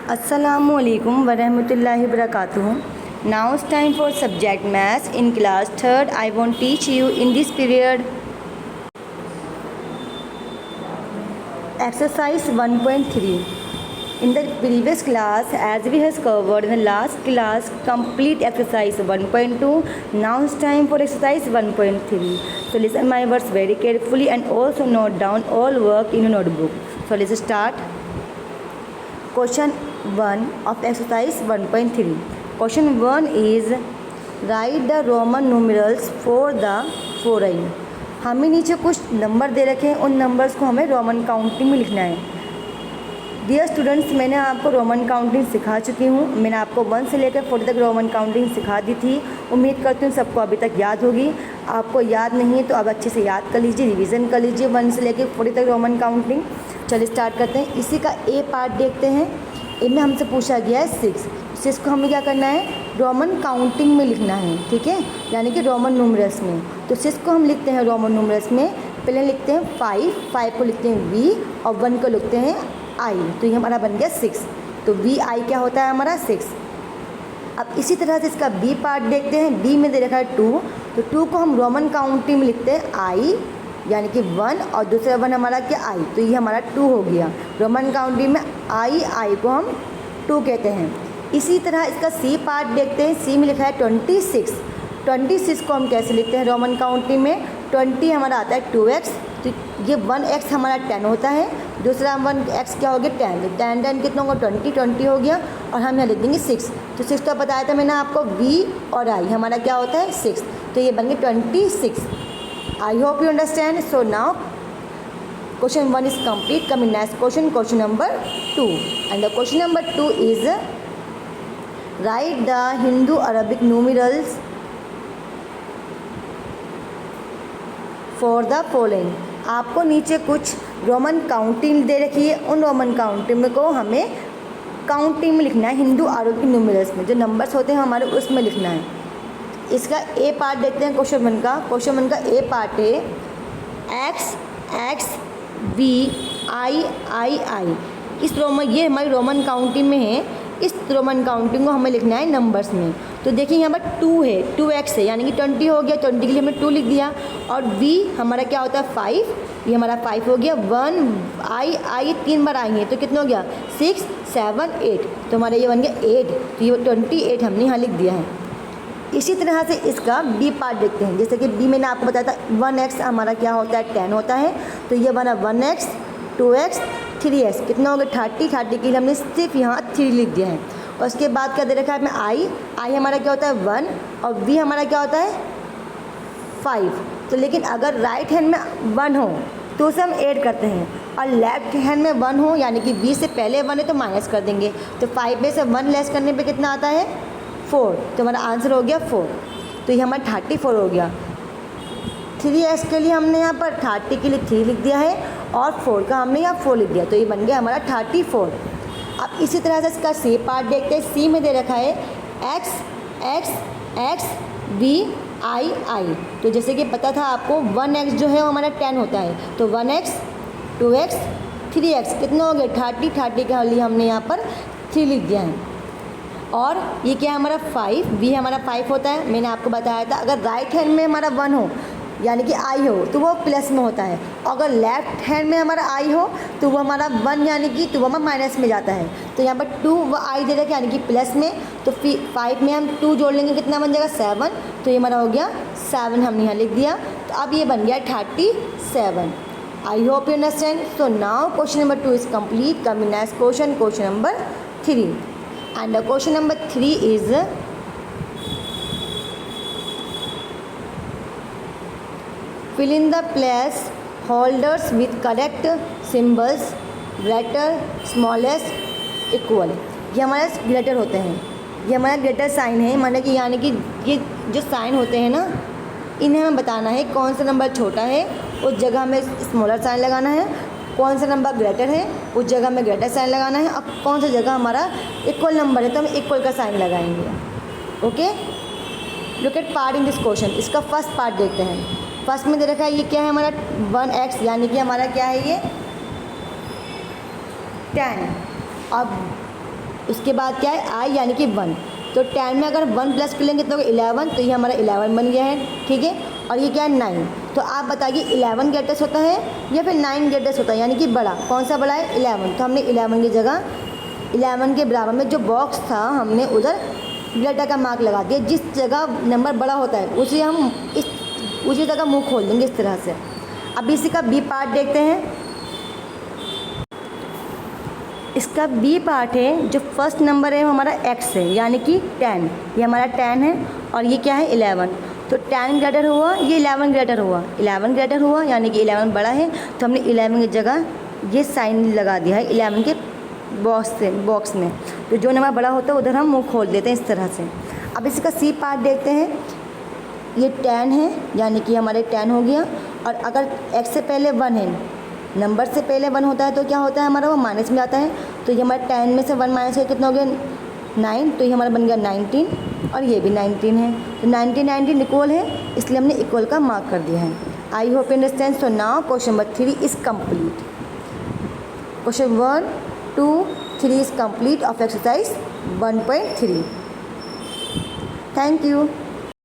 Assalamualaikum warahmatullahi wabarakatuh. Now it's time for subject maths in class 3rd. I won't teach you in this period exercise 1.3. In the previous class, as we has covered in the last class, complete exercise 1.2. Now it's time for exercise 1.3. So listen my words very carefully and also note down all work in your notebook. So let's start. Question 1 of exercise 1.3. Question 1 is write the Roman numerals for the following. हमें नीचे कुछ number दे रखे हैं, उन numbers को हमें Roman counting में लिखना है. डियर स्टूडेंट्स, मैंने आपको रोमन काउंटिंग सिखा चुकी हूँ. मैंने आपको 1 से लेकर 40 तक रोमन काउंटिंग सिखा दी थी. उम्मीद करती हूँ सबको अभी तक याद होगी. आपको याद नहीं है तो अब अच्छे से याद कर लीजिए, रिवीजन कर लीजिए 1 से लेकर 40 तक रोमन काउंटिंग. चलिए स्टार्ट करते हैं. इसी का ए पार्ट देखते हैं. ए में हमसे पूछा गया है 6 को हमें क्या करना है, रोमन काउंटिंग में लिखना है. ठीक है, यानी कि रोमन न्यूमरल्स में. तो 6 को हम लिखते हैं रोमन न्यूमरल्स में. पहले लिखते हैं 5 को लिखते हैं वी और 1 को लिखते हैं आई. तो ये हमारा बन गया 6. तो वी आई क्या होता है हमारा 6. अब इसी तरह से इसका बी पार्ट देखते हैं. डी में दे रखा है 2. तो 2 को हम रोमन काउंटिंग में लिखते हैं आई, यानी कि 1 और दूसरा 1 हमारा क्या आई. तो ये हमारा 2 हो गया. रोमन काउंटिंग में आई को हम 2 कहते हैं. इसी तरह इसका सी पार्ट देखते हैं. सी में लिखा है 26 को हम कैसे लिखते हैं रोमन काउंटिंग में. 20 हमारा आता है 2x. तो ये 1x हमारा 10 होता है. दूसरा 1x क्या हो गया 10. तो 10 कितना होगा 20 हो गया. और हम यहाँ लिख देंगे 6. तो 6 तो बताया था मैंने आपको, v और i हमारा क्या होता है 6. तो ये बन गया 26. I hope you understand. So now question 1 is complete. Coming next question number 2. And the question number 2 is write the Hindu Arabic numerals for the following. आपको नीचे कुछ रोमन काउंटिंग दे रखी है. उन रोमन काउंटिंग को हमें काउंटिंग में लिखना है, हिंदू अरबिक न्यूमरल्स में जो नंबर्स होते हैं हमारे उसमें लिखना है. इसका ए पार्ट देखते हैं क्वेश्चन 1 का. क्वेश्चन 1 का ए पार्ट है x बी आई. इस रोमन, ये हमारी रोमन काउंटिंग में है. इस रोमन काउंटिंग को हमें लिखना है नंबर्स में. तो देखिए यहाँ पर 2 है, 2x है, यानी कि 20 हो गया. 20 के लिए हमने 2 लिख दिया. और v हमारा क्या होता है 5. ये हमारा 5 हो गया. 1 आई 3 बार आई है तो कितना हो गया 6 7 8. तो हमारा ये बन गया 8. तो ये 28 हमने यहाँ लिख दिया है. इसी तरह से इसका बी पार्ट देखते हैं. जैसे कि बी मैंने आपको बताया था 1x हमारा क्या होता है 10 होता है. तो ये बना 1x 2x 3x कितना हो गया 30 के लिए हमने सिर्फ यहाँ 3 लिख दिया है. और उसके बाद क्या दे रखा है हमें आई हमारा क्या होता है 1 और v हमारा क्या होता है 5. तो लेकिन अगर राइट हैंड में 1 हो तो उसे हम ऐड करते हैं, और लेफ्ट हैंड में 1 हो यानी कि v से पहले 1 है तो माइनस कर देंगे. तो 5 में से 1 लेस करने पे कितना आता है 4. तो हमारा आंसर हो गया 4. तो ये हमारा 34 हो गया. 3x के लिए हमने यहाँ पर 30 के लिए 3 लिख दिया है और 4 का हमने यहाँ 4 लिख दिया. तो ये बन गया हमारा 34. अब इसी तरह से इसका सी पार्ट देखते हैं. सी में दे रखा है x b आई. तो जैसे कि पता था आपको 1x जो है वो हमारा 10 होता है. तो 1x 2x 3x कितना हो गया 30 के लिए हमने यहाँ पर 3 लिख दिया है. और ये क्या है हमारा 5. v हमारा 5 होता है. मैंने आपको बताया था अगर राइट हैंड में हमारा 1 हो यानी कि आई हो तो वो प्लस में होता है. अगर लेफ्ट हैंड में हमारा आई हो तो वो हमारा 1 यानी कि तो वो हमारा माइनस में जाता है. तो यहाँ पर 2 व आई दे रखा यानी कि प्लस में. तो 5 में हम 2 जोड़ लेंगे कितना बन जाएगा 7. तो ये हमारा हो गया 7 हमने यहाँ लिख दिया. तो अब ये बन गया 37. I hope you understand. So now question number 2 is complete. Coming next question number 3. And the question number 3 is fill in the place holders with correct symbols greater smallest equal. ये हमारे ग्रेटर होते हैं. ये हमारा greater sign है, माने कि यानी कि ये जो साइन होते हैं ना इन्हें हमें बताना है कौन सा नंबर छोटा है उस जगह हमें स्मॉलर साइन लगाना है, कौन सा नंबर ग्रेटर है उस जगह में ग्रेटर साइन लगाना है, और कौन सा जगह हमारा इक्वल नंबर है तो हम इक्वल का साइन लगाएंगे. Okay, look at part in this question. इसका फर्स्ट पार्ट देखते हैं. फर्स्ट में दे रखा है ये क्या है हमारा 1x यानी कि हमारा क्या है ये 10. अब उसके बाद क्या है आई यानी कि 1, तो 10 में अगर 1 प्लस कर लेंगे तो 11, तो ये हमारा 11 बन गया है, ठीक है। और ये क्या है 9, तो आप बताइए 11 ग्रेटेस्ट होता है या फिर 9 ग्रेटेस्ट होता है, यानी कि बड़ा, कौन सा बड़ा है 11, तो हमने 11 की जगह 11 के बराबर में जो बॉक्स था हमने उधर ग्रेटर का मार्क लगा दिया। जिस जगह नंबर बड़ा होता है उसी जगह मुंह खोल देंगे इस तरह से। अब इसी का बी पार्ट देखते हैं। इसका बी पार्ट है, जो फर्स्ट नंबर है वो हमारा x है, यानी कि 10, ये हमारा 10 है और ये क्या है 11, तो 10 ग्रेटर हुआ, ये 11 ग्रेटर हुआ, 11 ग्रेटर हुआ यानी कि 11 बड़ा है, तो हमने 11 की जगह ये साइन लगा दिया है 11 के बॉक्स में। तो जो नंबर बड़ा होता है उधर हम मुंह खोल देते हैं इस तरह से। अब इसका सी पार्ट देखते हैं। ये 10 है यानी कि हमारे 10 हो गया, और अगर x से पहले 1 है, नंबर से पहले 1 होता है तो क्या होता है हमारा, वो माइनस में आता है। तो ये हमारा 10 में से 1 माइनस है कितना हो गया 9, तो ये हमारा बन गया 19, और ये भी 19 है, तो 19 इक्वल है, इसलिए हमने इक्वल का मार्क कर दिया है। I hope understand. So now question number 3 is complete. Question 1, 2, 3 is complete of exercise 1.3। Thank you.